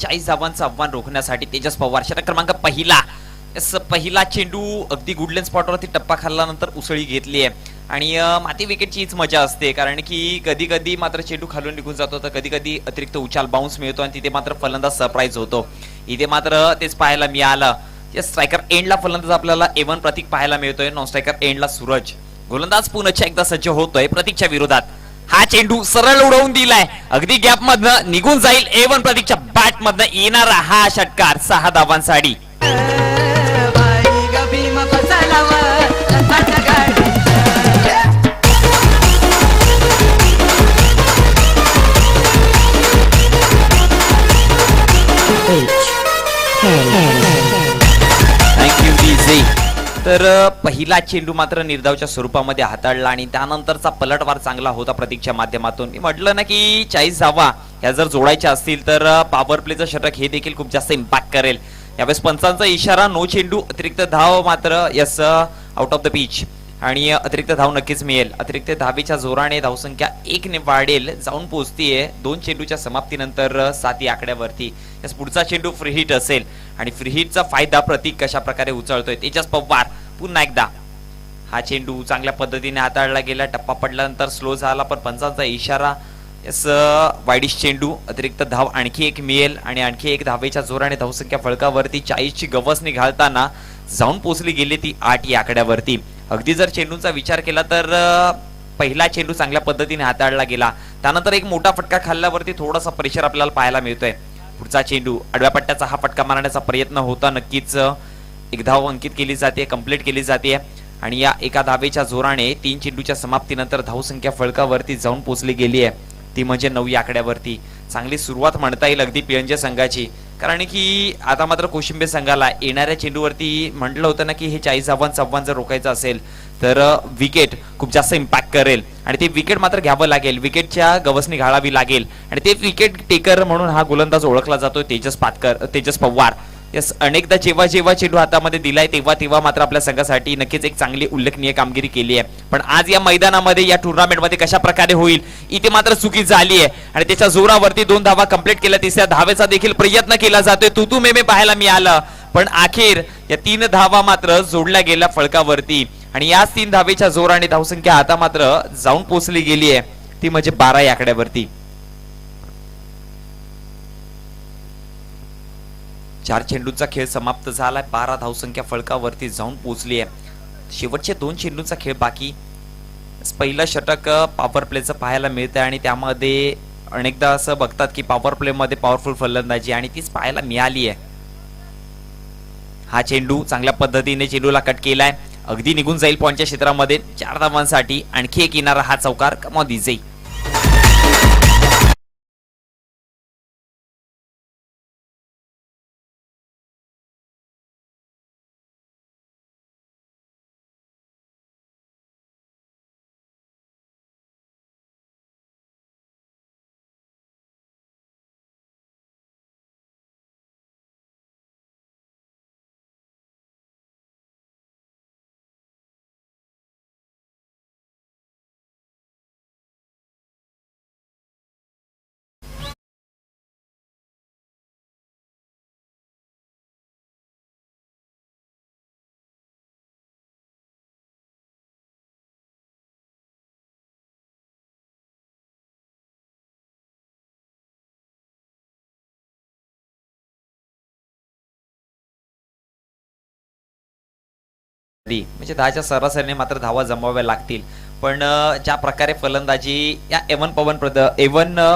40 धावांचं आव्हान रोखण्यासाठी तेजस पवार षटक क्रमांक पहिला चेंडू अगदी गुडलेन स्पॉटवरती टप्पा खाल्ल्यानंतर उसळी घेतली आहे आणि माती विकेटची हीच मजा असते कारण की कधी कधी मात्र चेंडू खालून निघून जातो तर कधी कधी अतिरिक्त उछाल बाउन्स मिळतो आणि तिथे मात्र फलंदाज सरप्राईज होतो. इथे मात्र तेच पाहायला मिळालं. या स्ट्रायकर एंडला फलंदाज आपल्याला A1 प्रतीक पाहायला मिळतोय, नॉन स्ट्रायकर एंडला सूरज. गोलंदाज पुन्हा एकदा सज्ज होतोय प्रतीकच्या विरोधात. हा चेंडू सरळ उडवून दिलाय, अगदी गॅप मधनं निघून जाईल. A1 प्रतीकच्या बॅट मधनं येणारा हा षटकार 6 धावांसाठी. Thank you DJ. तर पहिला चेंडू मात्र निर्धावच्या स्वरूपामध्ये हाताळला आणि त्यानंतरचा पलटवार चांगला होता प्रतीकच्या माध्यमातून. मी म्हटलं ना की 40 धावा ह्या जर जोडायच्या असतील तर पॉवर प्लेचं षटक हे देखील खूप जास्त इम्पॅक्ट करेल. यावेळेस पंचांचा इशारा नो चेंडू, अतिरिक्त धाव मात्र yes out of the pitch आणि अतिरिक्त धाव नक्कीच मिळेल. अतिरिक्त धावेच्या जोराने धावसंख्या 1 ने वाढेल, जाऊन पोहोचतीये 2 चेंडूच्या समाप्तीनंतर 7 या आकड्यावरती. यास पुढचा चेंडू फ्री हिट असेल आणि फ्री हिटचा फायदा प्रतीक कशा प्रकारे उचलतोय. तेजस पवार पुन्हा एकदा. हा चेंडू चांगल्या पद्धतीने हाताळला गेला, टप्पा पडल्यानंतर स्लो झाला पण पंचांचा इशारा यस वाईडिश चेंडू, अतिरिक्त धाव आणखी एक मिळेल आणि आणखी एक धावेच्या जोराने धावसंख्या फळकावरती 40ची गवसणी घालताना जाऊन पोहोचली गेली ती 8 या आकड्यावरती. अगदी जर चेंडूचा विचार केला तर पहिला चेंडू चांगल्या पद्धतीने हाताळला गेला, त्यानंतर एक मोठा फटका खाल्ल्यावरती थोडासा प्रेशर आपल्याला पाहायला मिळतोय. पुढचा चेंडू आडव्या पट्ट्याचा हा फटका मारण्याचा प्रयत्न होता, नक्कीच एक धाव अंकित केली जाते, कंप्लीट केली जाते आणि या एका धावेच्या जोराने 3 चेंडूच्या समाप्तीनंतर धावसंख्या फळकावरती जाऊन पोहोचली गेली आहे, ती म्हणजे 9 या आकड्यावरती. चांगली सुरुवात म्हणता येईल अगदी पिळंजे संघाची, कारण की आता मात्र कोशिंबे संघाला येणाऱ्या चेंडूवरती म्हटलं होतं ना की हे 40 धावांचं आव्हान जर रोखायचं असेल तर विकेट खूप जास्त इम्पॅक्ट करेल आणि ते विकेट मात्र घ्यावं लागेल, विकेटच्या गवसणी घालावी लागेल आणि ते विकेट टेकर म्हणून हा गोलंदाज ओळखला जातो तेजस पवार. यस, अनेकदा जेव्हा जेव्हा चेंडू हातामध्ये दिलाय तेव्हा मात्र आपल्या संघासाठी नक्कीच एक चांगली उल्लेखनीय कामगिरी केली आहे. पण आज या मैदानामध्ये या टुर्नामेंटमध्ये कशा प्रकारे होईल इथे मात्र चुकी झाली आहे आणि त्याच्या जोरावरती 2 धावा कंप्लीट केल्या, तिसऱ्या धावेचा देखील प्रयत्न केला जातोय, तू मे पाहायला मिळालं पण अखेर या 3 धावा मात्र जोडल्या गेल्या फळकावरती आणि याच 3 धावेच्या जोराने धावसंख्या आता मात्र जाऊन पोहोचली गेली आहे, ती म्हणजे 12 या आकड्यावरती. 4 चेंडूंचा खेळ समाप्त झालाय, 12 धावसंख्या फळकावरती जाऊन पोहोचली आहे. शेवटचे 2 चेंडूंचा खेळ बाकी. पहिलं षटक पॉवर प्लेचं पाहायला मिळतंय आणि त्यामध्ये अनेकदा असं बघतात की पॉवर प्ले मध्ये पॉवरफुल फलंदाजी आणि तीच पाहायला मिळाली आहे. हा चेंडू चांगल्या पद्धतीने चेंडूला कट केलाय, अगदी निघून जाईल पॉइंटच्या क्षेत्रामध्ये. 4 धावांसाठी आणखी एक येणारा हा चौकार कमॉन दिजे. म्हणजे 10च्या सरासरीने मात्र धावा जमवाव्या लागतील, पण ज्या प्रकारे फलंदाजी या A1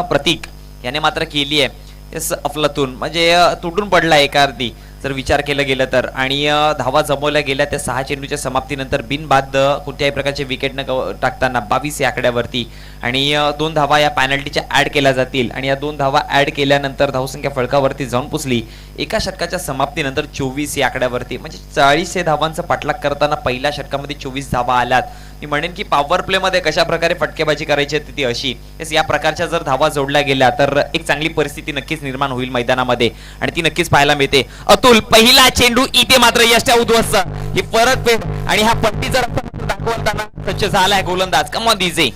प्रतीक याने मात्र केली आहे अफलातून, म्हणजे तुटून पडला एका अर्धी जर विचार केला गेला तर. आणि धावा जमवल्या गेल्या त्या 6 चेंडूच्या समाप्तीनंतर बिनबाद कोणत्याही प्रकारचे विकेट न टाकताना 22 या आकड्यावरती आणि 2 धावा या पॅनल्टीच्या ऍड केल्या जातील आणि या 2 धावा ऍड केल्यानंतर धावसंख्या फळकावरती जाऊन पोचली एका षटकाच्या समाप्तीनंतर 24 या आकड्यावरती. म्हणजे 40 धावांचा पाठलाग करताना पहिल्या षटकामध्ये 24 धावा आल्यात. मी म्हणेन की पॉवर प्ले मध्ये कशा प्रकारे फटकेबाजी करायची ती अशी, या प्रकारच्या जर धावा जोडल्या गेल्या तर एक चांगली परिस्थिती नक्कीच निर्माण होईल मैदानामध्ये आणि ती नक्कीच पाहायला मिळते. अतुल पहिला चेंडू इथे मात्र यशच्या उद्ध्वस्त, ही फरक आणि हा पट्टी जर दाखवताना सज्ज झालाय गोलंदाज कमॉन दिजे.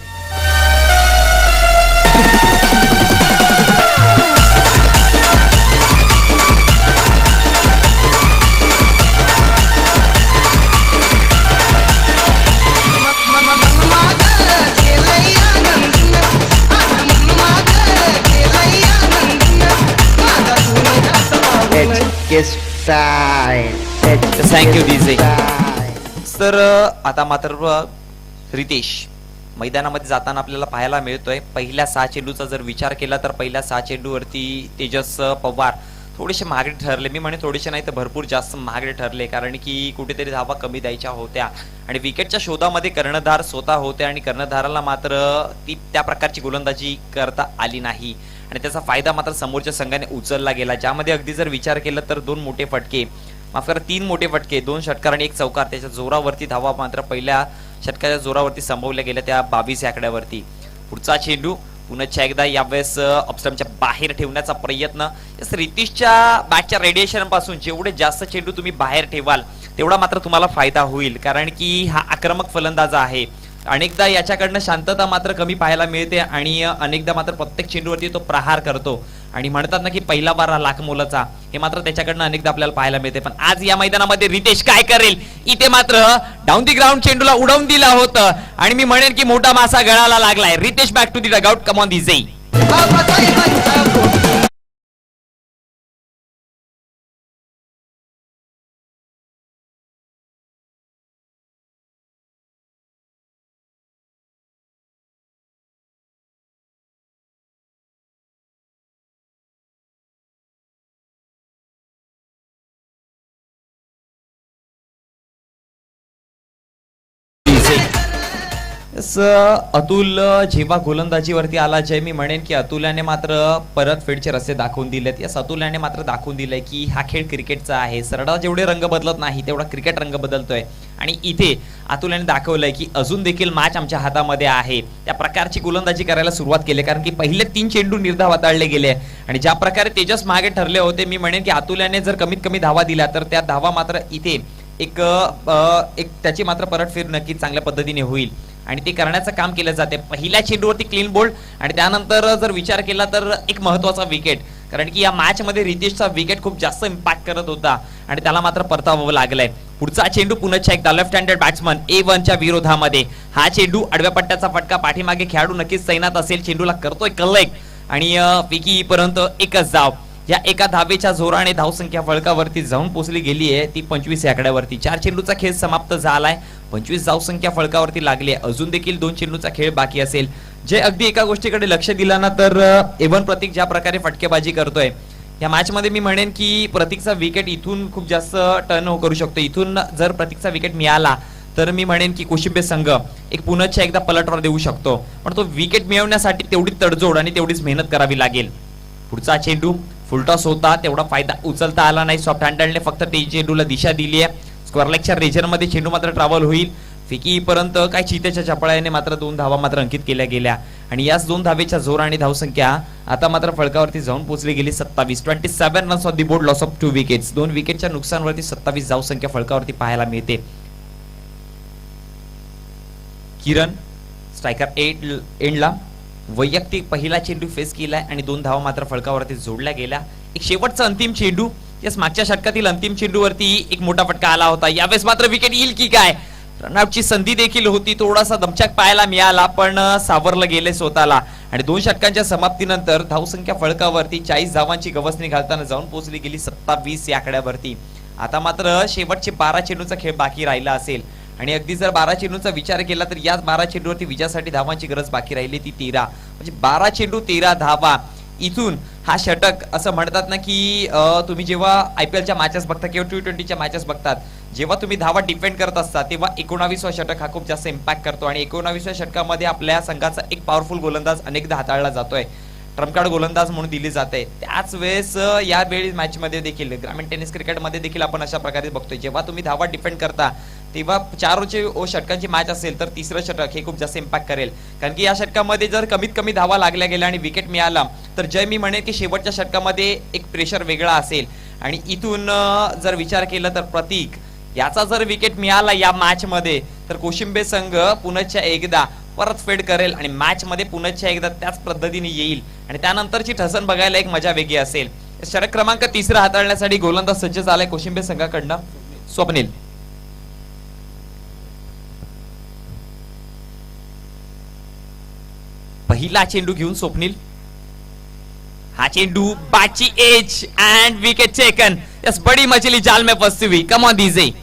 Thank you DJ. तर आता मात्र रितेश मैदानामध्ये जाताना आपल्याला पाहायला मिळतोय. पहिल्या 6 चेंडूचा जर विचार केला तर पहिल्या 6 चेंडूवरती तेजस पवार थोडेसे महागडे ठरले. मी म्हणे थोडेसे नाही तर भरपूर जास्त महागडे ठरले, कारण की कुठेतरी धावा कमी द्यायच्या होत्या आणि विकेटच्या शोधामध्ये कर्णधार स्वतः होते आणि कर्णधाराला मात्र ती त्या प्रकारची गोलंदाजी करता आली नाही आणि त्याचा फायदा मात्र समोरच्या संघाने उचलला गेला, ज्यामध्ये अगदी जर विचार केला तर 2 मोठे फटके, माफ करा 3 मोठे फटके, 2 षटकार आणि 1 चौकार, त्याच्या जोरावरती धावा मात्र पहिल्या षटकाच्या जोरावरती संभवल्या गेल्या त्या 22 आकड्यावरती. पुढचा चेंडू पुन्हा एकदा यावेळेस ऑफस्टंपच्या बाहेर ठेवण्याचा प्रयत्न. रितेशच्या बॅटच्या रेडिएशन पासून जेवढे जास्त चेंडू तुम्ही बाहेर ठेवाल तेवढा मात्र तुम्हाला फायदा होईल, कारण की हा आक्रमक फलंदाज आहे. अनेकदा याच्याकडनं शांतता मात्र कमी पाहायला मिळते आणि अनेकदा मात्र प्रत्येक चेंडूवरती तो प्रहार करतो आणि म्हणतात ना की पहिला बारा लाख मोलाचा, हे मात्र त्याच्याकडनं अनेकदा आपल्याला पाहायला मिळते. पण आज या मैदानामध्ये रितेश काय करेल, इथे मात्र डाऊन दी ग्राउंड चेंडूला उडवून दिला होतं आणि मी म्हणेन की मोठा मासा गळाला लागलाय. Ritesh back to the dugout, come on दिजे. अतुल जेव्हा गोलंदाजीवरती आला, जय मी म्हणेन की अतुल्याने मात्र परतफेडचे रस्ते दाखवून दिलेत. या अतुल्याने मात्र दाखवून दिलंय की हा खेळ क्रिकेटचा आहे. सरडा जेवढे रंग बदलत नाही तेवढा क्रिकेट रंग बदलतोय आणि इथे अतुल्याने दाखवलंय की अजून देखील मॅच आमच्या हातामध्ये आहे. त्या प्रकारची गोलंदाजी करायला सुरुवात केली, कारण की पहिले 3 चेंडू निर्धाव हाताळले गेले आणि ज्या प्रकारे तेजस मागे ठरले होते, मी म्हणेन की अतुल्याने जर कमीत कमी धावा दिल्या तर त्या धावा मात्र इथे एक त्याची मात्र परतफेड नक्की चांगल्या पद्धतीने होईल आणि ते करण्याचं काम केलं जाते. पहिल्या चेंडूवरती क्लीन बोल्ड आणि त्यानंतर जर विचार केला तर एक महत्वाचा विकेट, कारण की या मॅच मध्ये रितेशचा विकेट खूप जास्त इम्पॅक्ट करत होता आणि त्याला मात्र परतावं लागलंय. पुढचा चेंडू पुन्हा एकदा लेफ्ट हँडेड बॅट्समन A1च्या विरोधामध्ये. हा चेंडू आडव्या पट्ट्याचा फटका, पाठीमागे खेळाडू नक्कीच तैनात असेल, चेंडूला करतोय कलेक्ट आणि विकी पर्यंत एकच धाव. या एका धावेच्या जोराने धावसंख्या फळकावरती जाऊन पोहोचली गेली आहे ती 25 आकड्यावरती. 4 चेंडूचा खेळ समाप्त झालाय, 25 धावसंख्या फळकावरती लागली आहे. अजून देखील 2 चेंडूचा खेळ बाकी असेल. जे अगदी एका गोष्टीकडे लक्ष दिला ना तर एवन प्रतीक ज्या प्रकारे फटकेबाजी करतोय या मॅच मध्ये, मी म्हणेन की प्रतीकचा विकेट इथून खूप जास्त टर्न करू शकतो. इथून जर प्रतीकचा विकेट मिळाला तर मी म्हणेन की कोशिंबे संघ एक पुन्हा एकदा पलटवार देऊ शकतो, पण तो विकेट मिळवण्यासाठी तेवढी तडजोड आणि तेवढीच मेहनत करावी लागेल. पुढचा चेंडू फुलटॉस होता, तेवढा फायदा उचलता आला नाही. सॉफ्ट हँडलने फक्त चेंडूला दिशा दिली आहे. स्क्वेअर लेगच्या रेजर मध्ये चेंडू मात्र ट्रॅव्हल होईल. फिकी पर्यंत काय चितेच्या चपळाने मात्र 2 धावा मात्र अंकित केल्या गेल्या आणि याच 2 धावेच्या जोर आणि धावसंख्या आता मात्र फळकावरती जाऊन पोहोचली गेली 27. 27 runs on the board, loss of 2 wickets. 2 विकेटच्या नुकसानवरती 27 धावसंख्या फळकावरती पाहायला मिळते. किरण स्ट्रायकर एंडला वैयक्तिक पहिला चेंडू फेस केलाय आणि 2 धावा मात्र फळकावरती जोडल्या गेल्या. एक शेवटचा अंतिम चेंडू, याच मागच्या षटकातील अंतिम चेंडूवरती एक मोठा फटका आला होता. यावेळेस मात्र विकेट येईल की काय, रनआउटची संधी देखील होती. थोडासा दमछाक पाहायला मिळाला पण सावरलं गेले स्वतःला आणि 2 षटकांच्या समाप्तीनंतर धावसंख्या फळकावरती 40 धावांची गवसणी घालताना जाऊन पोहोचली गेली 27 या आकड्यावरती. आता मात्र शेवटचे 12 चेंडूचा खेळ बाकी राहिला असेल आणि अगदी जर 12 चेंडूचा विचार केला तर याच 12 चेंडूवरती विजयासाठी धावांची गरज बाकी राहिली ती 13. म्हणजे 12 चेंडू 13 धावा. इथून हा षटक असं म्हणतात ना की तुम्ही जेव्हा IPLच्या मॅचेस बघता किंवा T20च्या मॅचेस बघतात, जेव्हा तुम्ही धावा डिफेंड करत असता तेव्हा 19वा षटक हा खूप जास्त इम्पॅक्ट करतो आणि 19व्या षटकामध्ये आपल्या संघाचा एक पॉवरफुल गोलंदाज अनेकदा हाताळला जातोय, ट्रम्पकार्ड गोलंदाज म्हणून दिली जाते. त्याच वेळेस यावेळी मॅच मध्ये देखील, ग्रामीण टेनिस क्रिकेट मध्ये देखील आपण अशा प्रकारे बघतोय, जेव्हा तुम्ही धावा डिफेंड करता तेव्हा 4 षटकांची मॅच असेल तर 3रं षटक हे खूप जास्त इम्पॅक्ट करेल, कारण की या षटकामध्ये जर कमीत कमी धावा लागल्या गेल्या आणि विकेट मिळाला तर जय मी म्हणेन की शेवटच्या षटकामध्ये एक प्रेशर वेगळा असेल आणि इथून जर विचार केला तर प्रतीक याचा जर विकेट मिळाला या मॅच मध्ये तर कोशिंबे संघ पुन्हा एकदा परतफेड करेल आणि मॅच मध्ये पुन्हा एकदा त्याच पद्धतीने येईल आणि त्यानंतरची ठसन बघायला एक मजा वेगळी असेल. षटक क्रमांक 3 हाताळण्यासाठी गोलंदाज सज्ज झालाय कोशिंबे संघाकडनं. स्वप्नील पहिला चेंडू घेऊन स्वप्नील, हा चेंडू बाची edge and wicket taken. Yes बड़ी मछली जाल में फंसी हुई, कम ऑन दीजिए।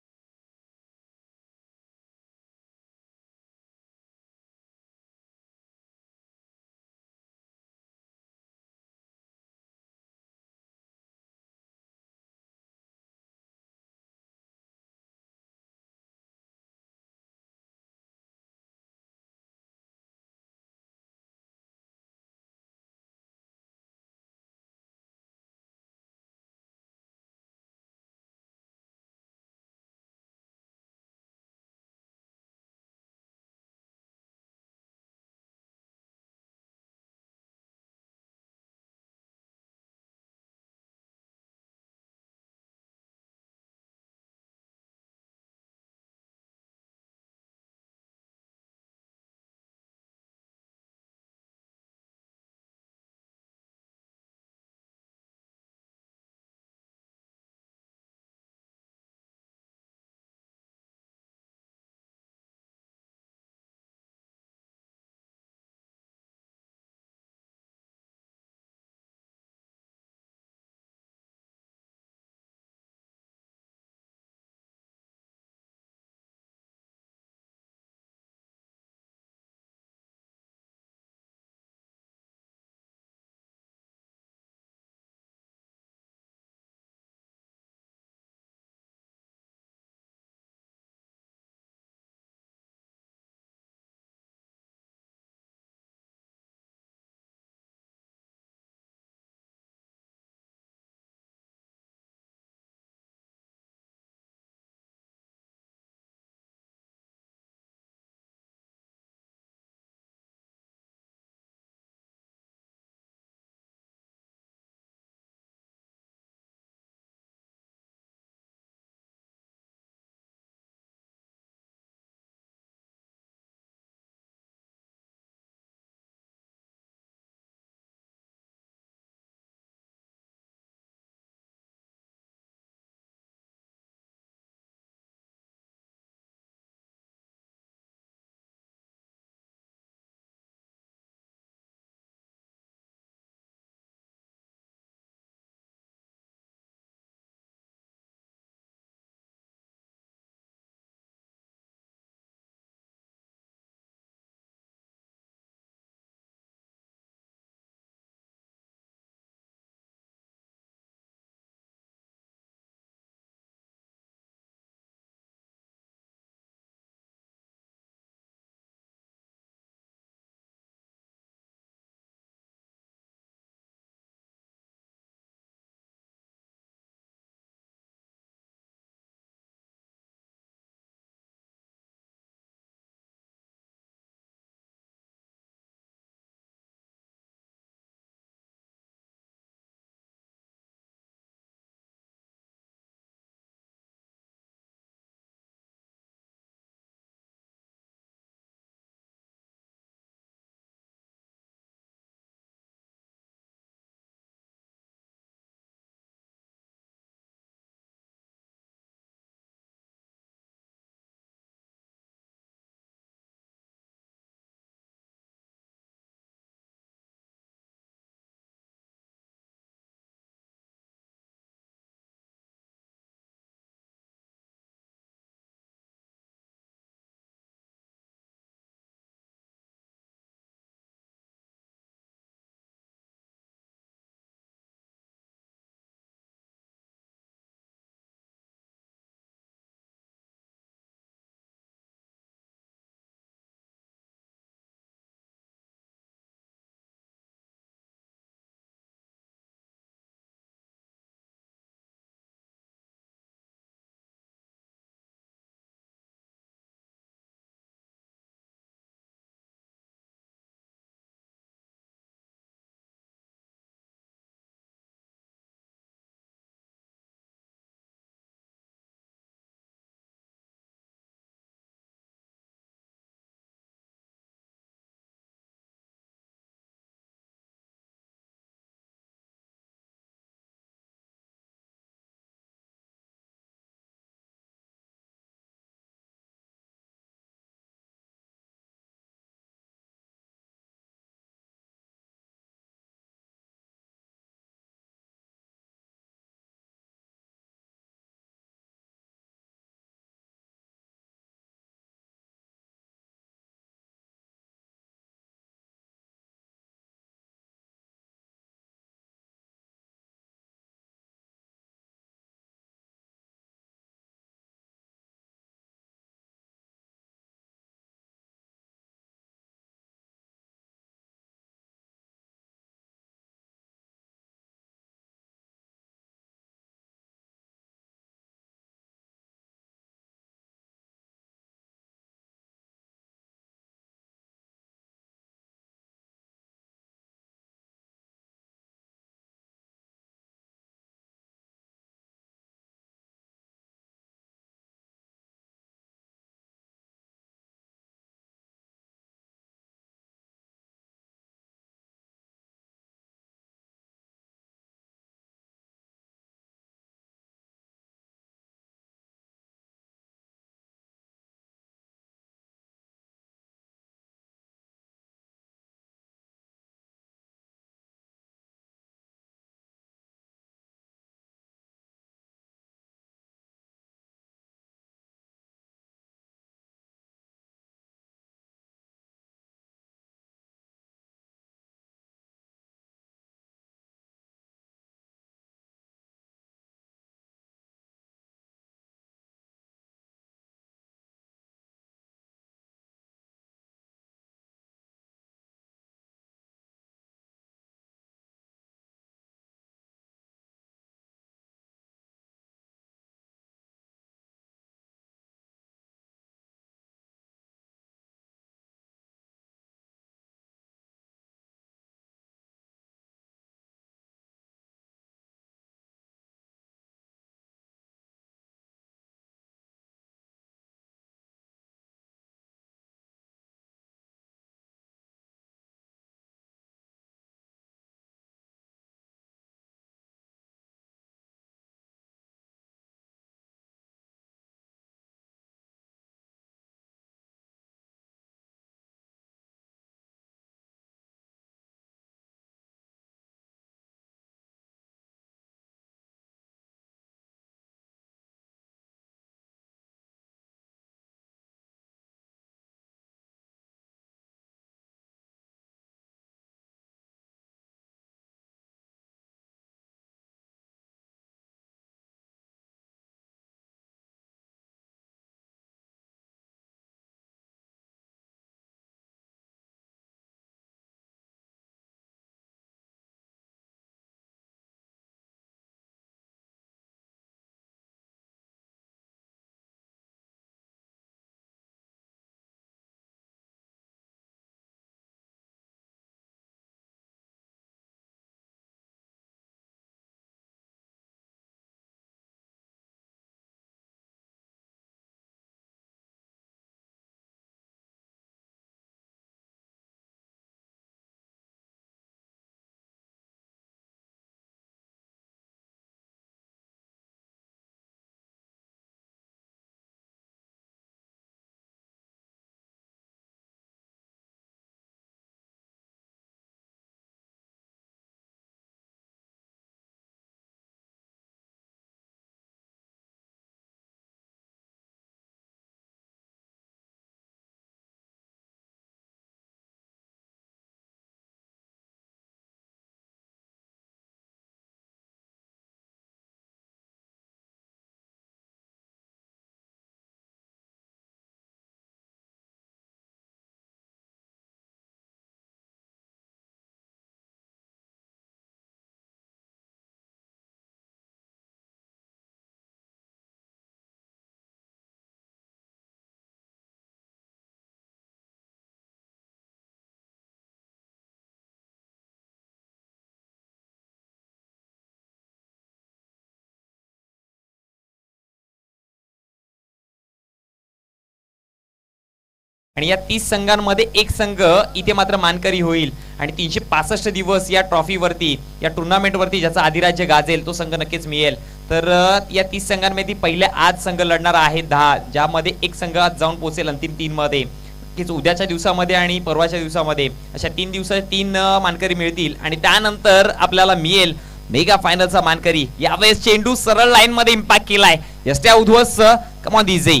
आणि या 30 संघांमध्ये एक संघ इथे मात्र मानकरी होईल आणि 365 दिवस या ट्रॉफीवरती या टुर्नामेंटवरती ज्याचा अधिराज्य गाजेल तो संघ नक्कीच मिळेल. तर या 30 संघांमध्ये पहिल्या आज संघ लढणार आहे 10, ज्यामध्ये एक संघ आज जाऊन पोहोचेल अंतिम 3 मध्ये. नक्कीच उद्याच्या दिवसामध्ये आणि परवाच्या दिवसामध्ये अशा 3 दिवसात 3 मानकरी मिळतील आणि त्यानंतर आपल्याला मिळेल मेगा फायनलचा मानकरी. यावेळेस चेंडू सरळ लाईन मध्ये इम्पॅक्ट केलाय यष्ट्या उध्वस्त. Come on DJ.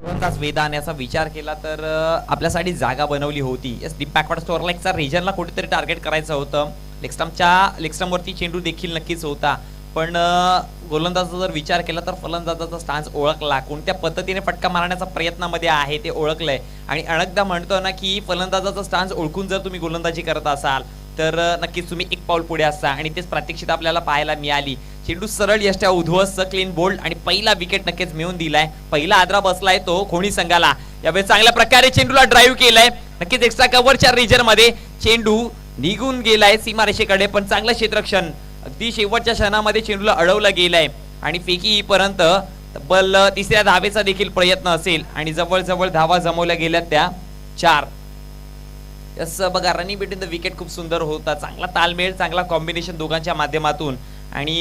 गोलंदाज वेदान याचा विचार केला तर आपल्यासाठी जागा बनवली होती. यस, डीप बॅकवर्ड स्टोअर लेगचा रिजनला कुठेतरी टार्गेट करायचं होतं. लेगस्टमवरती चेंडू देखील नक्कीच होता, पण गोलंदाजाचा जर विचार केला तर फलंदाजाचा स्टान्स ओळखला, कोणत्या पद्धतीने फटका मारण्याचा प्रयत्नामध्ये आहे ते ओळखलंय. आणि अनेकदा म्हणतो ना की फलंदाजाचा स्टान्स ओळखून जर तुम्ही गोलंदाजी करत असाल तर नक्कीच तुम्ही एक पाऊल पुढे असता आणि तेच प्रात्यक्षित आपल्याला पाहायला मिळाली. चेंडू सरळ यष्ट्या उध्वस्त, क्लीन बोल्ड आणि पहिला विकेट नक्कीच मिळून दिलाय. पहिला आदरा बसलाय तो खोणी संघाला. यावेळी चांगल्या प्रकारे चेंडूला ड्राईव्ह केलाय. नक्कीच एक्स्ट्रा कव्हरच्या रिजन मध्ये चेंडू निघून गेलाय सीमारेषेकडे, पण चांगलं क्षेत्ररक्षण. अगदी शेवटच्या क्षणामध्ये चेंडूला अडवला गेलाय आणि फेकी पर्यंत तब्बल तिसऱ्या धावेचा देखील प्रयत्न असेल आणि जवळजवळ धावा जमवल्या गेल्या त्या 4. यस, बघा रनिंग बिटवीन द विकेट खूप सुंदर होता. चांगला तालमेळ, चांगला कॉम्बिनेशन दोघांच्या माध्यमातून आणि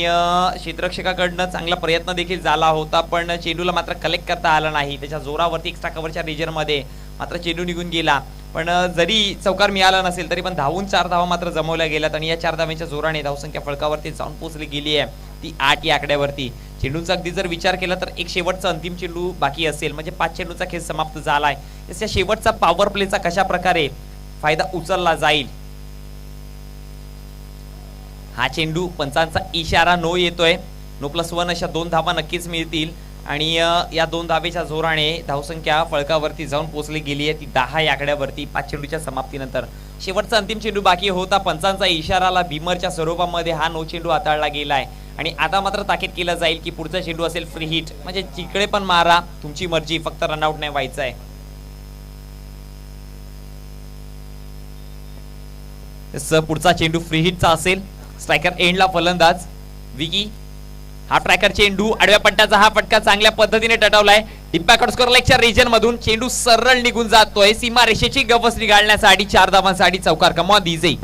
क्षेत्ररक्षकाकडनं चांगला प्रयत्न देखील झाला होता, पण चेंडूला मात्र कलेक्ट करता आला नाही. त्याच्या जोरावरती एक्स्ट्रा कव्हरच्या रिजनमध्ये मात्र चेंडू निघून गेला. पण जरी चौकार मिळाला नसेल तरी पण धावून 4 धावा मात्र जमवल्या गेल्यात आणि या 4 धावांच्या जोराने धावसंख्या फळकावरती जाऊन पोहोचली गेली आहे ती 8 या आकड्यावरती. चेंडूचा अगदी जर विचार केला तर एक शेवटचा अंतिम चेंडू बाकी असेल, म्हणजे 5 चेंडूचा खेळ समाप्त झालाय. या शेवटचा पॉवर प्लेचा कशा प्रकारे फायदा उचलला जाईल. हा चेंडू पंचांचा इशारा नो येतोय. नो +1 अशा 2 धावा नक्कीच मिळतील आणि या 2 धावेच्या जोराने धावसंख्या फळकावरती जाऊन पोहोचली गेली आहे ती 10 या आकड्यावरती 5 चेंडूच्या समाप्तीनंतर. शेवटचा अंतिम चेंडू बाकी होता. पंचांचा इशाराला भीमरच्या स्वरूपामध्ये हा नो चेंडू हाताळला गेलाय आणि आता मात्र ताकीद केलं जाईल की पुढचा चेंडू असेल फ्री हिट, म्हणजे जिकडे पण मारा, तुमची मर्जी, फक्त रनआउट नाही व्हायचं आहे. पुढचा चेंडू फ्री हिटचा असेल. स्ट्रायकर एंडला फलंदाज विकी. हा ट्रॅकर चेंडू आडव्या पट्ट्याचा हा फटका चांगल्या पद्धतीने टटवलाय. डिप्पॅकॉट स्कोर लेगच्या रिजन मधून चेंडू सरळ निघून जातोय सीमा रेषेची गवसणी घालण्यासाठी 4 धावांसाठी चौकार. Come on DJ.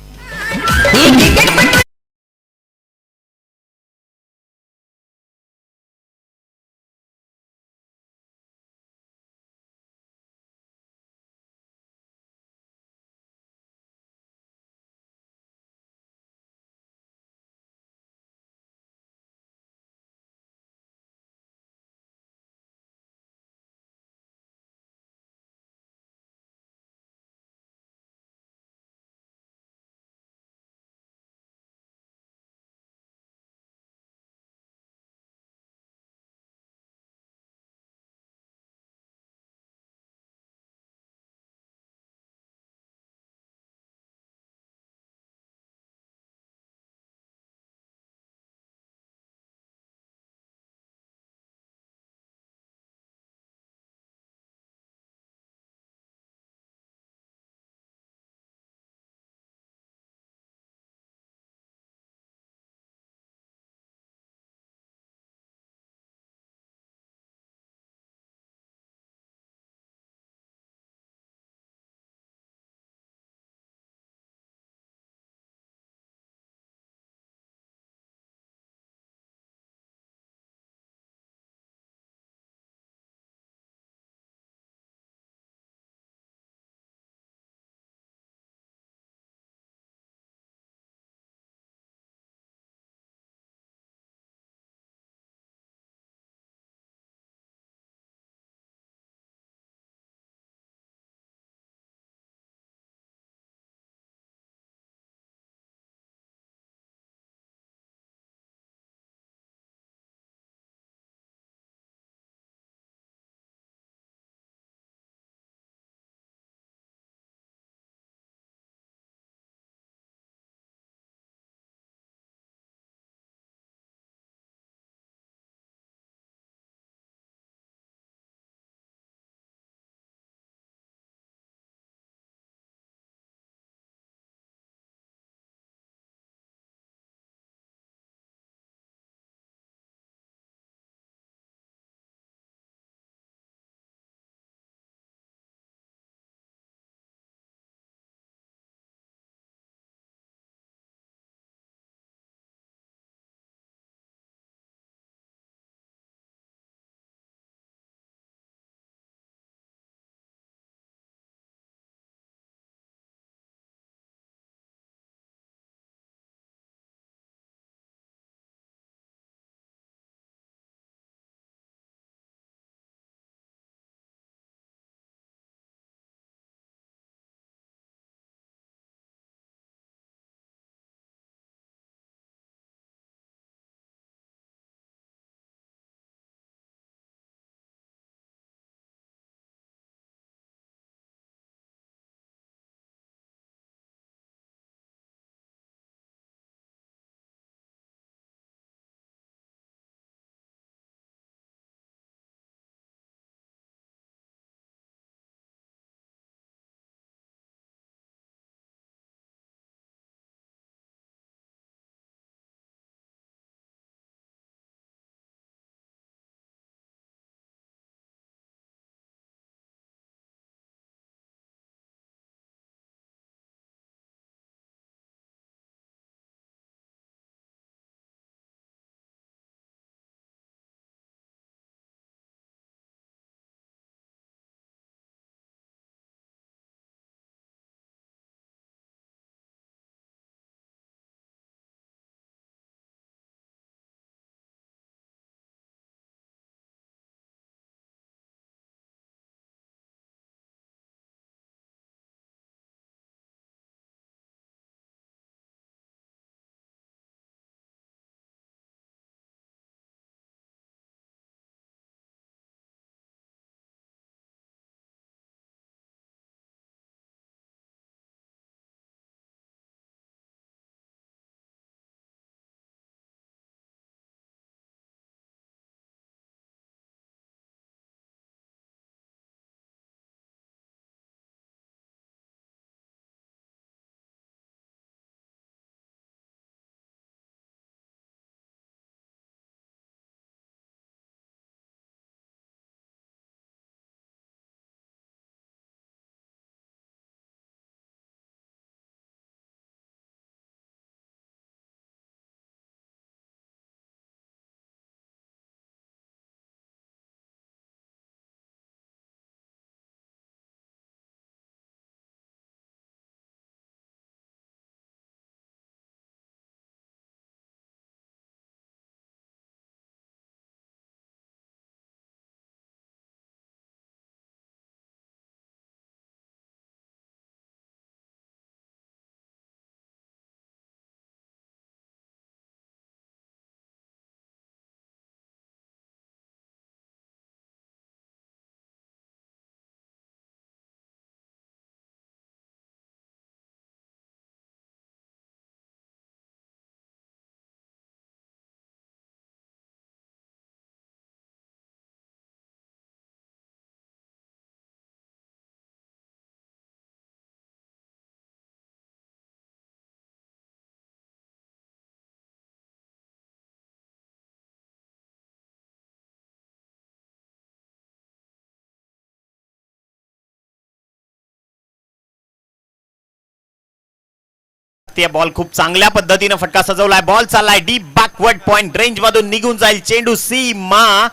वरती बॉल खूप चांगल्या पद्धतीने फटका सजवलाय. बॉल चाललाय डीप बॅकवर्ड पॉइंट रेंज मधून निघून जाईल. चेंडू सीमा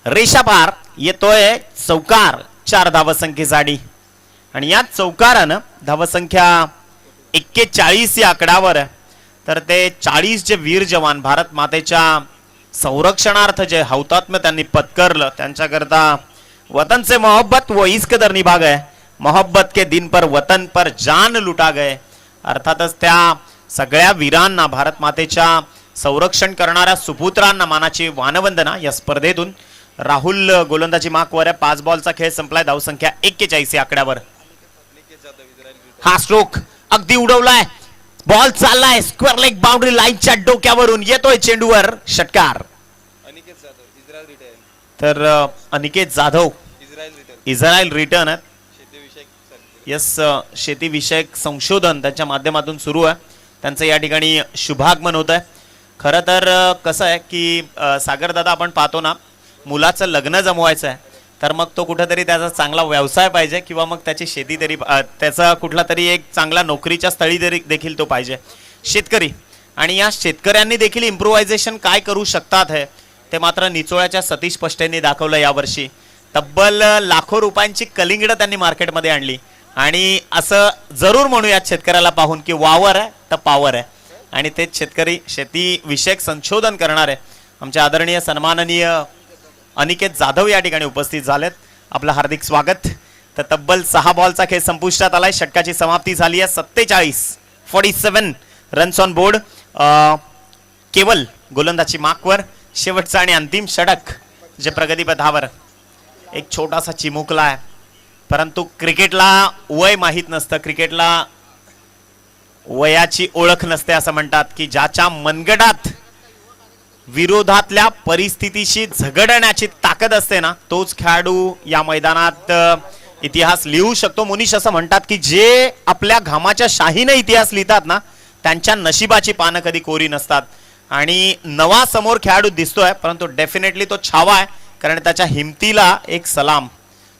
रेषा पार येतोय. चौकार 4 धावसंख्येसाठी आणि या चौकारानं धावसंख्या 41 या आकड्यावर. तर ते 40 जे वीर जवान भारत मातेच्या संरक्षणार्थ जे हौतात्म्य त्यांनी पत्करलं त्यांच्याकरता वतन से मोहब्बत वो इश्क कदर निभा गए. मोहब्बत के दिन पर वतन पर जान लुटा गए. अर्थातच त्या सगळ्या वीरांना भारत मातेच्या संरक्षण करणाऱ्या सुपुत्रांना मानाची वानवंदना. या स्पर्धेतून राहुल गोलंदाजी मार्कवर आहे. 5 बॉलचा खेळ संपलाय. धावसंख्या 41 या आकड्यावर. हा स्ट्रोक अगदी उडवलाय. बॉल चाललाय स्क्वेअर लेग बाउंड्री लाईनच्या डोक्यावरून येतोय चेंडूवर षटकार. तर Aniket Jadhav Israel return. Yes शेतीविषयक संशोधन त्यांच्या माध्यमातून सुरू आहे. त्यांचं या ठिकाणी शुभागमन होत आहे. खरं तर कसं आहे की सागर दादा आपण पाहतो ना मुलाचं लग्न जमवायचं आहे तर मग तो कुठेतरी त्याचा चांगला व्यवसाय पाहिजे किंवा मग त्याची शेती तरी त्याचा कुठला तरी एक चांगला नोकरीच्या स्थळी देखील तो पाहिजे. शेतकरी आणि या शेतकऱ्यांनी देखील इम्प्रोव्हायझेशन काय करू शकतात हे ते मात्र निचोळ्याच्या सतीश पष्टेंनी दाखवलं. यावर्षी तब्बल लाखो रुपयांची कलिंगड त्यांनी मार्केटमध्ये आणली आणि असं जरूर म्हणूयात शेतकऱ्याला पाहून की वावर आहे तर पावर आहे. आणि तेच शेतकरी शेतीविषयक संशोधन करणारे आमचे आदरणीय सन्माननीय अनिकेत जाधव या ठिकाणी उपस्थित झालेत. आपलं हार्दिक स्वागत. तर तब्बल 6 बॉलचा खेळ संपुष्टात आलाय. षटकाची समाप्ती झाली आहे. 47 रन्स ऑन बोर्ड. केवल गोलंदाजी मार्कवर शेवटचा आणि अंतिम षटक जे प्रगतीपथावर. एक छोटासा चिमुकला आहे परंतु क्रिकेटला वय माहीत नसतं. क्रिकेटला वयाची ओळख नसते. असं म्हणतात की ज्याच्या मनगटात विरोधातल्या परिस्थितीशी झगडण्याची ताकद असते ना तोच खेळाडू या मैदानात इतिहास लिहू शकतो. मुनीश असं म्हणतात की जे आपल्या घामाच्या शाहीने इतिहास लिहितात ना त्यांच्या नशिबाची पानं कधी कोरी नसतात. आणि नवा समोर खेळाडू दिसतोय परंतु डेफिनेटली तो छावा आहे कारण त्याच्या हिमतीला एक सलाम.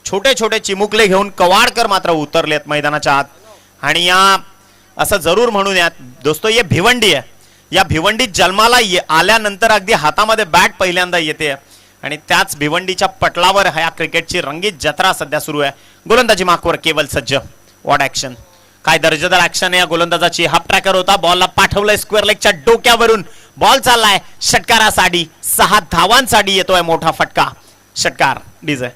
छोटे छोटे चिमुकले घेऊन कवाडकर मात्र उतरलेत मैदानाच्या आत. आणि या असं जरूर म्हणून या दोस्तो ये भिवंडी आहे. या भिवंडीत जन्माला आल्यानंतर अगदी हातामध्ये बॅट पहिल्यांदा येते आणि त्याच भिवंडीच्या पटलावर ह्या क्रिकेटची रंगीत जत्रा सध्या सुरू आहे. गोलंदाजी मार्कवर केवल सज्ज. What action. काय दर्जेदार ऍक्शन आहे या गोलंदाजाची. हाफ ट्रॅकर होता. बॉलला पाठवलंय स्क्वेअर लेगच्या डोक्यावरून. बॉल चाललाय षटकारासाठी. 6 धावांसाठी येतोय मोठा फटका. षटकार डीजे.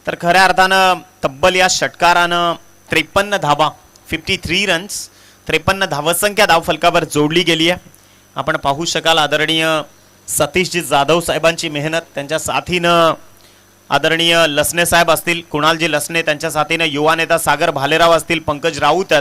तर खऱ्या अर्थानं तब्बल या षटकारानं 53 धावा 53 रन्स 53 धावसंख्या धावफलकावर जोडली गेली आहे. आपण पाहू शकाल आदरणीय सतीशजी जाधव साहेबांची मेहनत. त्यांच्या साथीनं आदरणीय लसने साहेब असतील, कुणालजी लसने, त्यांच्या साथीनं युवा नेता सागर भालेराव असतील, पंकज राऊत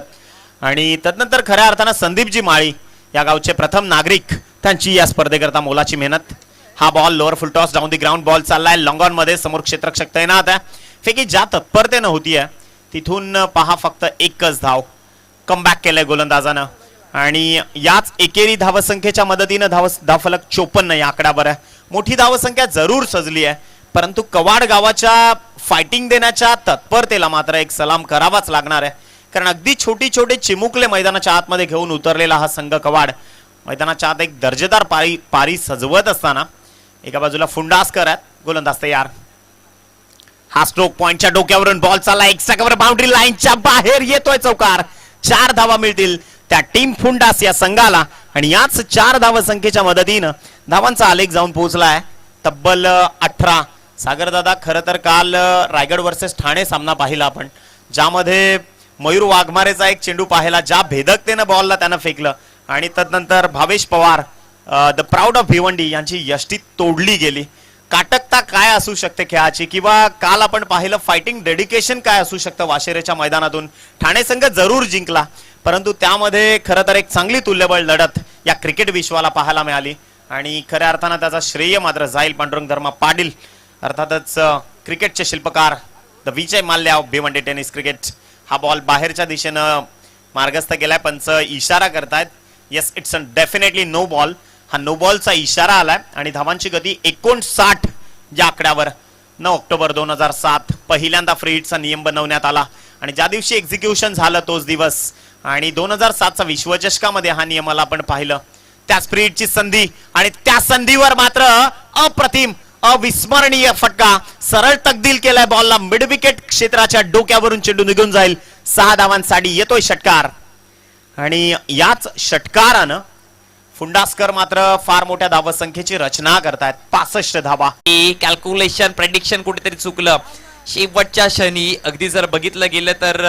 आणि तदनंतर खऱ्या अर्थानं संदीपजी माळी या गावचे प्रथम नागरिक. त्यांची या स्पर्धेकरता मोलाची मेहनत. हा ball lower full toss down the ground. Ball चाललाय लॉंग ऑन मध्ये. समोर क्षेत्ररक्षक तैनात आहे. फेकी ज्या तत्परतेनं होतीये तिथून पहा फक्त एकच धाव. कमबॅक केलंय गोलंदाजानं आणि याच एकेरी धावसंख्येच्या मदतीनं धावफलक 54 या आकड्यावर आहे. मोठी धावसंख्या जरूर सजली आहे परंतु कवाड गावाच्या फायटिंग देण्याच्या तत्परतेला मात्र एक सलाम करावाच लागणार आहे. कारण अगदी छोटी छोटे चिमुकले मैदानाच्या आतमध्ये घेऊन उतरलेला हा संघ कवाड मैदानाच्या आत एक दर्जेदार पारी सजवत असताना एका बाजूला फुंडासकर आहेत. गोलंदाज तयार. हा स्ट्रोक पॉइंटच्या डोक्यावरून. बॉल चालला एक्स्ट्रा कव्हर बाउंड्री लाईनच्या बाहेर येतोय. चौकार. 4 धावा मिळतील त्या टीम फुंडास या संघाला आणि याच 4 धावसंख्येच्या मदतीनं धावांचा आलेख जाऊन पोहोचलाय तब्बल 18. सागरदादा खरं तर काल रायगड वर्सेस ठाणे सामना पाहिला आपण ज्यामध्ये मयूर वाघमारेचा एक चेंडू पाहिला ज्या भेदकतेनं बॉलला त्यानं फेकलं आणि तदनंतर Bhavesh Pawar the proud of Bhiwandi यांची यष्टी तोडली गेली. काटकता काय असू शकते खेळाची किंवा काल आपण पाहिलं फायटिंग डेडिकेशन काय असू शकतं वाशेरेच्या मैदानातून. ठाणे संघ जरूर जिंकला परंतु त्यामध्ये खरं तर एक चांगली तुल्यबळ लढत या क्रिकेट विश्वाला पाहायला मिळाली आणि खऱ्या अर्थानं त्याचा श्रेय मात्र जाईल पांडुरंग धर्मा पाटील अर्थातच क्रिकेटचे शिल्पकार the Vijay Mallya of Bhiwandi tennis cricket. हा बॉल बाहेरच्या दिशेनं मार्गस्थ केलाय. पंच इशारा करतायत. Yes it's definitely no ball. हा नो बॉलचा इशारा आलाय आणि धावांची गती 59 या आकड्यावर. 9 ऑक्टोबर 2007 पहिल्यांदा फ्री हिटचा नियम बनवण्यात आला आणि ज्या दिवशी एक्झिक्युशन झालं तोच दिवस, आणि 2007चा विश्वचषकामध्ये हा नियमाला आपण पाहिलं, त्या स्पिरिटची संधी आणि त्या संधीवर मात्र अप्रतिम अविस्मरणीय फटका, सरळ तकदील केलाय बॉलला, मिड विकेट क्षेत्राच्या डोक्यावरून चेंडू निघून जाईल. 6 धावांसाठी येतोय षटकार आणि याच षटकारानं फुंडास्कर मात्र फार मोठ्या धावसंख्येची रचना करतायत. 65 धावा. कॅल्क्युलेशन प्रेडिक्शन कुठेतरी चुकलं शेवटच्या क्षणी. अगदी जर बघितलं गेलं तर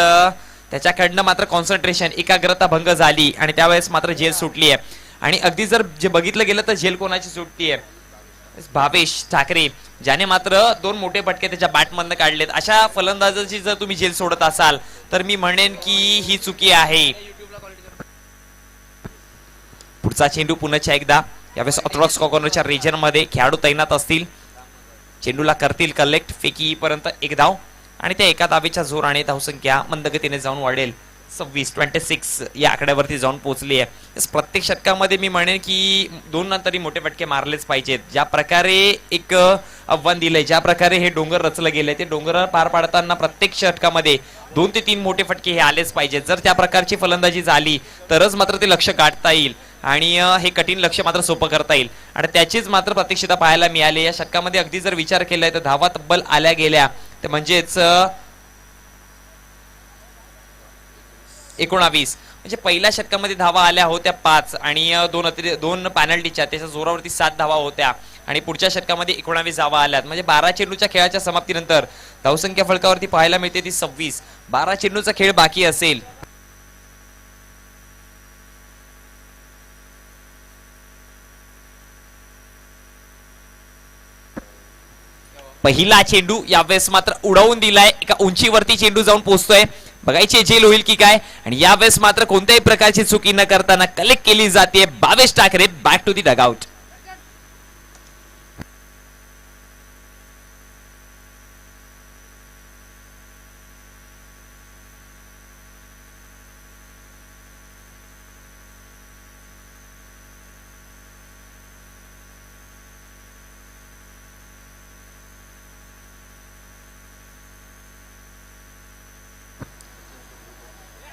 त्याच्याकडनं मात्र कॉन्सन्ट्रेशन एकाग्रता भंग झाली आणि त्यावेळेस मात्र झेल सुटली आहे. आणि अगदी जर जे बघितलं गेलं तर झेल कोणाची सुटती आहे? भावेश ठाकरे, ज्याने मात्र 2 मोठे फटके त्याच्या बॅटमधनं काढलेत. अशा फलंदाजाची जर तुम्ही झेल सोडत असाल तर मी म्हणेन की ही चुकी आहे. पुढचा चेंडू पुन्हा एकदा यावेळेस ऑर्थोडॉक्स कॉर्नरच्या रिजन मध्ये खेळाडू तैनात असतील, चेंडूला करतील कलेक्ट, फेकी पर्यंत 1 धाव आणि त्या एका धावेच्या जोराने धावसंख्या मंदगतीने जाऊन वाढेल. 26 या आकड्यावरती जाऊन पोहोचली आहे. प्रत्येक षटकामध्ये मी म्हणेन की 2 नंतरही मोठे फटके मारलेच पाहिजेत. ज्या प्रकारे एक आव्हान दिलंय, ज्या प्रकारे हे डोंगर रचलं गेलंय, ते डोंगर पार पाडताना प्रत्येक षटकामध्ये 2 ते 3 मोठे फटके हे आलेच पाहिजेत. जर त्या प्रकारची फलंदाजी झाली तरच मात्र ते लक्ष गाठता येईल आणि हे कठीण लक्ष मात्र सोपं करता येईल आणि त्याचीच मात्र प्रत्यक्षता पाहायला मिळाली. या षटकामध्ये अगदी जर विचार केलाय तर धावा तब्बल आल्या गेल्या ते म्हणजेच 19. म्हणजे पहिल्या षटकामध्ये धावा आल्या होत्या 5 आणि 2 पॅनल्टीच्या, त्याच्या जोरावरती 7 धावा होत्या आणि पुढच्या षटकामध्ये 19 धावा आल्यात. म्हणजे 12 चेंडूच्या खेळाच्या समाप्तीनंतर धावसंख्या फलकावरती पाहायला मिळते ती 26. 12 चेंडूचा खेळ बाकी असेल. पहिला चेंडू यावेळेस मात्र उडवून दिलाय, एका उंचीवरती चेंडू जाऊन पोहोचतोय. बघायची झेल होईल की काय आणि यावेळेस मात्र कोणत्याही प्रकारची चुकी न करताना कलेक्ट केली जाते. Bhavesh Thackeray back to the dugout.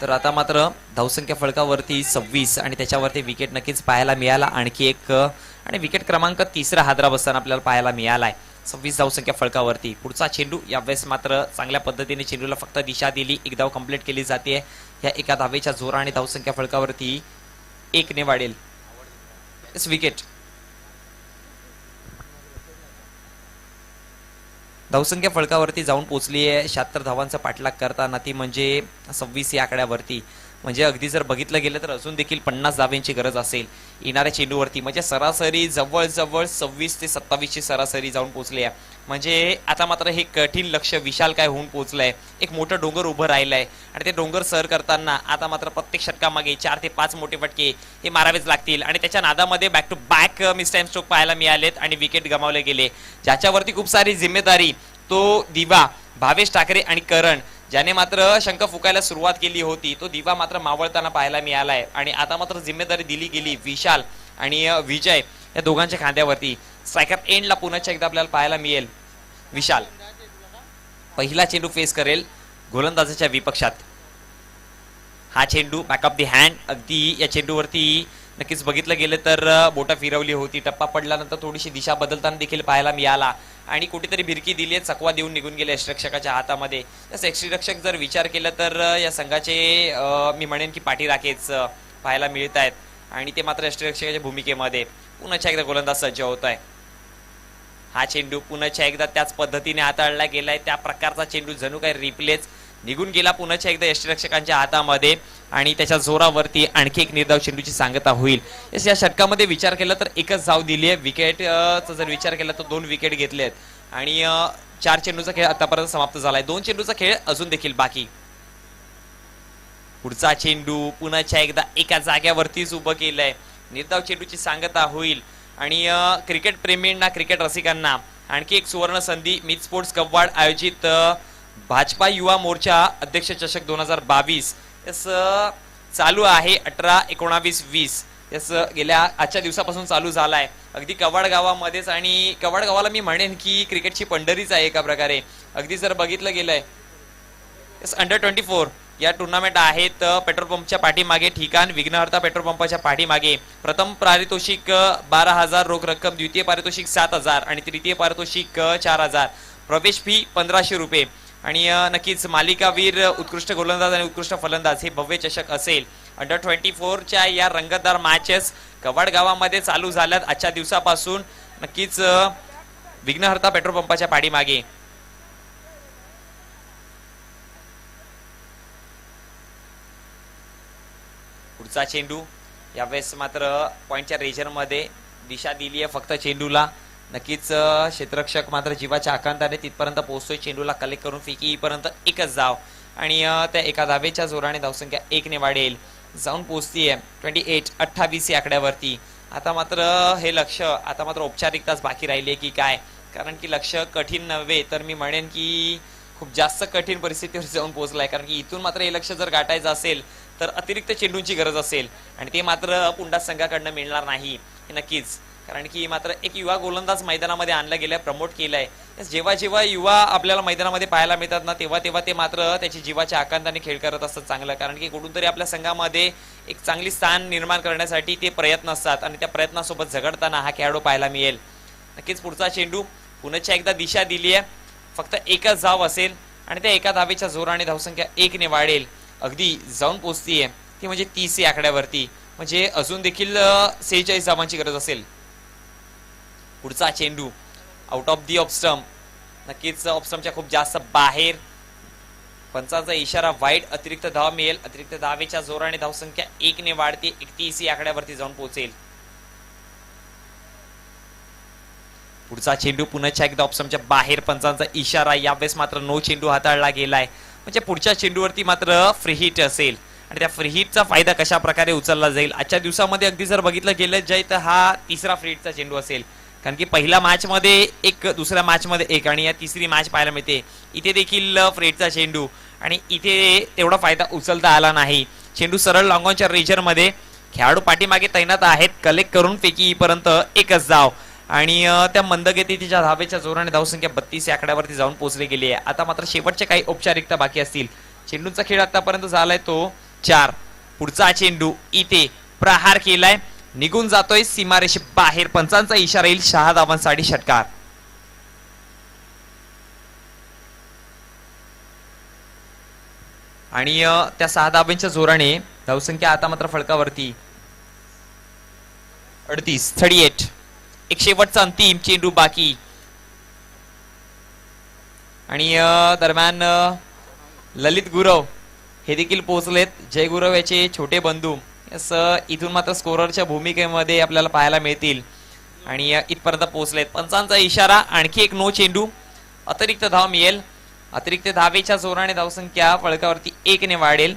तर आता मात्र धावसंख्या फलकावरती 26 आणि त्याच्यावरती विकेट नक्कीच पाहायला मिळाला. आणखी एक आणि विकेट क्रमांक 3 हादरा बसताना आपल्याला पाहायला मिळालाय. 26 धावसंख्या फलकावरती. पुढचा चेंडू यावेळेस मात्र चांगल्या पद्धतीने चेंडूला फक्त दिशा दिली, 1 धाव कंप्लीट केली जाते. या एका धावेच्या जोराने धावसंख्या फलकावरती 1 ने वाढेल. विकेट. धावसंख्या फलकावरती जाऊन पोहोचली आहे 76 धावांचा पाठलाग करताना, ती म्हणजे 26 या आकड्यावरती. म्हणजे अगदी जर बघितलं गेलं तर अजून देखील 50 धावांची गरज असेल येणाऱ्या चेंडूवरती. म्हणजे सरासरी जवळजवळ 26 ते 27 ची सरासरी जाऊन पोहोचली आहे. म्हणजे आता मात्र हे कठीण लक्ष विशाल काय होऊन पोहोचलंय. एक मोठं डोंगर उभं राहिलंय आणि ते डोंगर सर करताना आता मात्र प्रत्येक षटकामागे 4 ते 5 मोठे फटके हे मारावेच लागतील आणि त्याच्या नादामध्ये back to back mistime stroke पाहायला मिळालेत आणि विकेट गमावले गेले. ज्याच्यावरती खूप सारी जिम्मेदारी तो दिवा भावेश ठाकरे आणि करण, ज्याने मात्र शंख फुकायला सुरुवात केली होती, तो दिवा मात्र मावळताना पाहायला मिळालाय आणि आता मात्र जिम्मेदारी दिली गेली विशाल आणि विजय या दोघांच्या खांद्यावरती. स्ट्रायकर एंडला पुन्हा एकदा आपल्याला पाहायला मिळेल. विशाल पहिला चेंडू फेस करेल गोलंदाजाच्या विपक्षात. हा चेंडू बॅक ऑफ द हँड. अगदी या चेंडूवरती नक्कीच बघितलं गेलं तर बोटा फिरवली होती. टप्पा पडल्यानंतर थोडीशी दिशा बदलताना देखील पाहायला मिळाला आणि कुठेतरी भिरकी दिली, चकवा देऊन निघून गेले यष्टिरक्षकाच्या हातामध्ये. तसं यष्टिरक्षक जर विचार केला तर या संघाचे मी म्हणेन की पाठीराखेच पाहायला मिळत आहेत आणि ते मात्र यष्टिरक्षकाच्या भूमिकेमध्ये. पुन्हा एकदा गोलंदाज सज्ज होत आहे. हा चेंडू पुन्हा एकदा त्याच पद्धतीने हाताळला गेलाय. त्या प्रकारचा चेंडू जणू काही रिप्लेच निघून गेला पुन्हा एकदा यष्टिरक्षकांच्या हातामध्ये आणि त्याच्या जोरावरती आणखी एक निर्धाव चेंडूची सांगता होईल. या षटकामध्ये विचार केला तर 1च धाव दिली आहे. विकेटचा जर विचार केला तर 2 विकेट घेतले आहेत आणि 4 चेंडूचा खेळ आतापर्यंत समाप्त झालाय. 2 चेंडूचा खेळ अजून देखील बाकी. पुढचा चेंडू पुन्हा एकदा एका जाग्यावरतीच उभं केलंय. निर्धाव चेंडूची सांगता होईल आणि क्रिकेट प्रेमींना, क्रिकेट रसिकांना आणखी एक सुवर्ण संधी. मित स्पोर्ट्स कव्वाड आयोजित भाजपा युवा मोर्चा अध्यक्ष चषक 2022 यास चालू आहे. 18, 19, 20 यास गेल्या आजच्या दिवसापासून चालू झालाय. अगदी कवाड गावामध्येच आणि कवाड गावाला मी म्हणेन की क्रिकेटची पंढरीच आहे एका प्रकारे. अगदी जर बघितलं गेलंय अंडर 24 या टुर्नामेंट आहेत पेट्रोल पंपच्या पाठीमागे. ठिकाण विघ्नहर्ता पेट्रोल पंपाच्या पाठीमागे. प्रथम पारितोषिक 12,000 रोख रक्कम, द्वितीय पारितोषिक 7,000 आणि तृतीय पारितोषिक 4,000. प्रवेश फी 1,500 रुपये. आणि नक्कीच मालिकावीर, उत्कृष्ट गोलंदाज आणि उत्कृष्ट फलंदाज हे भव्य चषक असेल. अंडर 24च्या या रंगतदार मॅचेस कवाड गावामध्ये चालू झाल्यात आजच्या दिवसापासून. नक्कीच विघ्नहर्ता पेट्रोल पंपाच्या पाठीमागे. पुढचा चेंडू यावेळेस मात्र पॉइंटच्या रेजरमध्ये दिशा दिली आहे फक्त चेंडूला. नक्कीच क्षेत्ररक्षक मात्र जीवाच्या आकांताने तिथपर्यंत पोहोचतोय. चेंडूला कलेक्ट करून फेकी येईपर्यंत एकच धाव आणि त्या एका धावेच्या जोराने धावसंख्या 1 ने वाढेल. जाऊन पोहोचतीये 28 या आकड्यावरती. आता मात्र हे लक्ष आता मात्र औपचारिकताच बाकी राहिली आहे की काय, कारण की लक्ष कठीण नव्हे तर मी म्हणेन की खूप जास्त कठीण परिस्थितीवर जाऊन पोहोचलाय. कारण की इथून मात्र हे लक्ष जर गाठायचं असेल तर अतिरिक्त चेंडूंची गरज असेल आणि ते मात्र पुंडा संघाकडनं मिळणार नाही हे नक्कीच. कारण की मात्र एक युवा गोलंदाज मैदानामध्ये आणला गेलाय, प्रमोट केलाय. जेव्हा जेव्हा युवा आपल्याला मैदानामध्ये पाहायला मिळतात ना तेव्हा तेव्हा ते मात्र त्याची जीवाच्या आकांताने खेळ करत असतात चांगलं. कारण की कुठून तरी आपल्या संघामध्ये एक चांगली स्थान निर्माण करण्यासाठी ते प्रयत्न असतात आणि त्या प्रयत्नासोबत झगडताना हा खेळाडू पाहायला मिळेल. नक्कीच पुढचा चेंडू पुन्हा एकदा दिशा दिली आहे. फक्त एकच धाव असेल आणि त्या एका धावेच्या जोराने धावसंख्या 1 ने वाढेल. अगदी जाऊन पोहोचतीये ती म्हणजे 30 या आकड्यावरती. म्हणजे अजून देखील 46 धावांची गरज असेल. पुढचा चेंडू out of the off stump. नक्कीच ऑफ स्टंपच्या खूप जास्त बाहेर. पंचांचा इशारा वाईट. अतिरिक्त धाव मिळेल. अतिरिक्त धावेच्या जोराने धावसंख्या 1 ने वाढते. 31 या आकड्यावरती जाऊन पोहोचेल. पुढचा चेंडू पुन्हा एकदा ऑफ स्टंपच्या बाहेर. पंचांचा इशारा. यावेळेस मात्र नो चेंडू हाताळला गेलाय. म्हणजे पुढच्या चेंडूवरती मात्र फ्री हिट असेल आणि त्या फ्री हिटचा फायदा कशा प्रकारे उचलला जाईल आजच्या दिवसामध्ये अगदी जर बघितलं गेलं जाईल तर हा तिसरा फ्री हिटचा चेंडू असेल. कारण की पहिल्या मॅच मध्ये एक, दुसऱ्या मॅच मध्ये एक आणि या तिसरी मॅच पाहायला मिळते. इथे देखील फ्री हिटचा चेंडू आणि इथे तेवढा फायदा उचलता आला नाही. चेंडू सरळ लॉंगॉनच्या रेजर मध्ये. खेळाडू पाठीमागे तैनात आहेत. कलेक्ट करून फेकी येईपर्यंत एकच धाव आणि त्या मंदगतीच्या धावेच्या जोराने धावसंख्या 32 या आकड्यावरती जाऊन पोहोचली गेली आहे. आता मात्र शेवटच्या काही औपचारिकता बाकी असतील. चेंडूचा खेळ आतापर्यंत झालाय तो 4. पुढचा चेंडू इथे प्रहार केलाय, निघून जातोय सीमारेषे बाहेर. पंचांचा इशारा येईल. 6 धावांसाठी षटकार. आणि त्या 6 धावांच्या जोराने धावसंख्या आता मात्र फलकावरती 38. एक शेवटचा अंतिम चेंडू बाकी आणि दरम्यान ललित गुरव हे देखील पोहोचलेत. जय गुरव याचे छोटे बंधू इथून मात्र स्कोररच्या भूमिकेमध्ये आपल्याला पाहायला मिळतील आणि इथपर्यंत पोहोचलेत. पंचांचा इशारा. आणखी एक नो चेंडू. अतिरिक्त धाव मिळेल. अतिरिक्त धावेच्या जोराने धावसंख्या फलकावरती 1 ने वाढेल.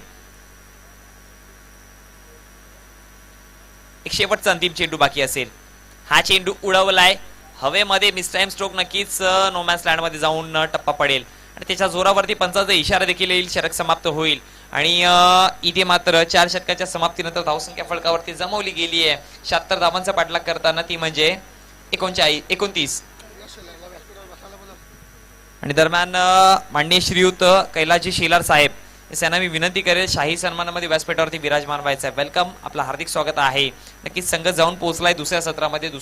एक शेवटचा अंतिम चेंडू बाकी असेल. हा चेंडू उडवलाय हवेमध्ये. मिसटाइम स्ट्रोक. नक्कीच नो मॅच लँड मध्ये जाऊन टप्पा पडेल आणि त्याच्या जोरावरती पंचाचा इशारा देखील येईल. षटक समाप्त होईल आणि इथे मात्र 4 षटकाच्या समाप्तीनंतर धावसंख्या फलकावरती जमवली गेली आहे. 76 धावांचा पाठलाग करताना ती म्हणजे 29. आणि दरम्यान माननीय श्रीयुत कैलाजी शेलार साहेब यांना मी विनंती करेल शाही सन्मानामध्ये व्यासपीठावरती विराजमान व्हायचं आहे. वेलकम. आपलं हार्दिक स्वागत आहे. नक्कीच संघ जाऊन पोहोचलाय दुसऱ्या सत्रामध्ये.